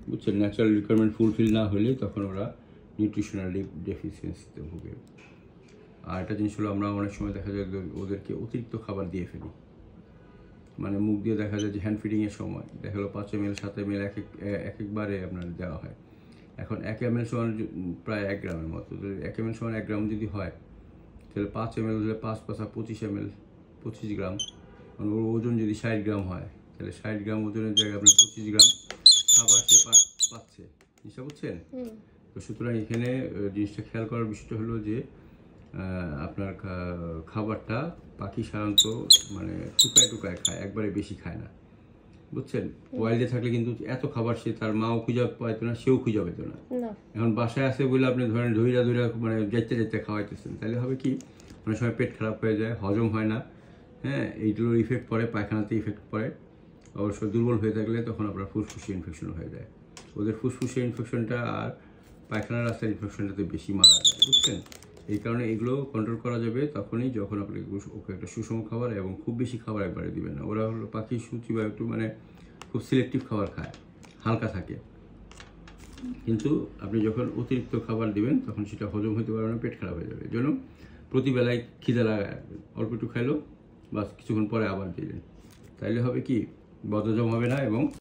বুঝছেন, natural requirement fulfil না হলে তখন ওরা নিউট্রিশনাল ডেফিসিয়েন্সিতে ভুগে। আর একটা জিনিস হলো, আমরা অনেক সময় দেখা যায় ওদেরকে অতিরিক্ত খাবার দিয়ে ফেলি। মানে মুখ দিয়ে দেখা যায় যে হ্যান্ড ফিডিংয়ের সময় দেখা গেলো 5 ml 7 ml একবারে আপনার দেওয়া হয়। এখন 1 ml সমান প্রায় 1 গ্রামের মতো। 1 ml সমান 1 গ্রাম যদি হয়, তাহলে 5 ml হলে 5 5 25 ml, 25 গ্রাম। মানে ওর ওজন যদি 60 গ্রাম হয়, তাহলে 60 গ্রাম ওজনের জায়গায় আপনার 25 গ্রাম খাবার সে পাচ্ছে। জিনিসটা বুঝছেন? তো সুতরাং এখানে জিনিসটা খেয়াল করার বিষয়টা হলো যে আপনার খাবারটা পাখি সাধারণত মানে টুকায় টুকায় খায়, একবারে বেশি খায় না। বুঝছেন? ওয়াইল্ডে থাকলে কিন্তু এত খাবার সে তার মাও খুঁজে পাইতো না, সেও খুঁজে পেতো না। এখন বাসায় আসে বলে আপনি ধরেন ধৈরা ধৈরা মানে যেতে যেতে খাওয়াইতেছেন, তাহলে হবে কি অনেক সময় পেট খারাপ হয়ে যায়, হজম হয় না। হ্যাঁ, এইগুলোর ইফেক্ট পড়ে, পায়খানাতে ইফেক্ট পড়ে। অবশ্য দুর্বল হয়ে থাকলে তখন আপনার ফুসফুসে ইনফেকশন হয়ে যায়। ওদের ফুসফুসে ইনফেকশনটা আর পায়খানার রাস্তার ইনফেকশনটাতে বেশি মারা যায়। বুঝছেন? এই কারণে এগুলো কন্ট্রোল করা যাবে তখনই যখন আপনি ওকে একটা সুষম খাবার এবং খুব বেশি খাবার একবারে দিবেন না। ওরা হলো পাখি সূচি বা একটু মানে খুব সিলেক্টিভ খাবার খায়, হালকা থাকে। কিন্তু আপনি যখন অতিরিক্ত খাবার দিবেন তখন সেটা হজম হতে পারবে না, পেট খারাপ হয়ে যাবে। এই জন্য প্রতিবেলায় খিদে লাগায় অল্প একটু খাইলো, বাস কিছুক্ষণ পরে আবার দিলেন, তাইলে হবে কি বদহজম হবে না এবং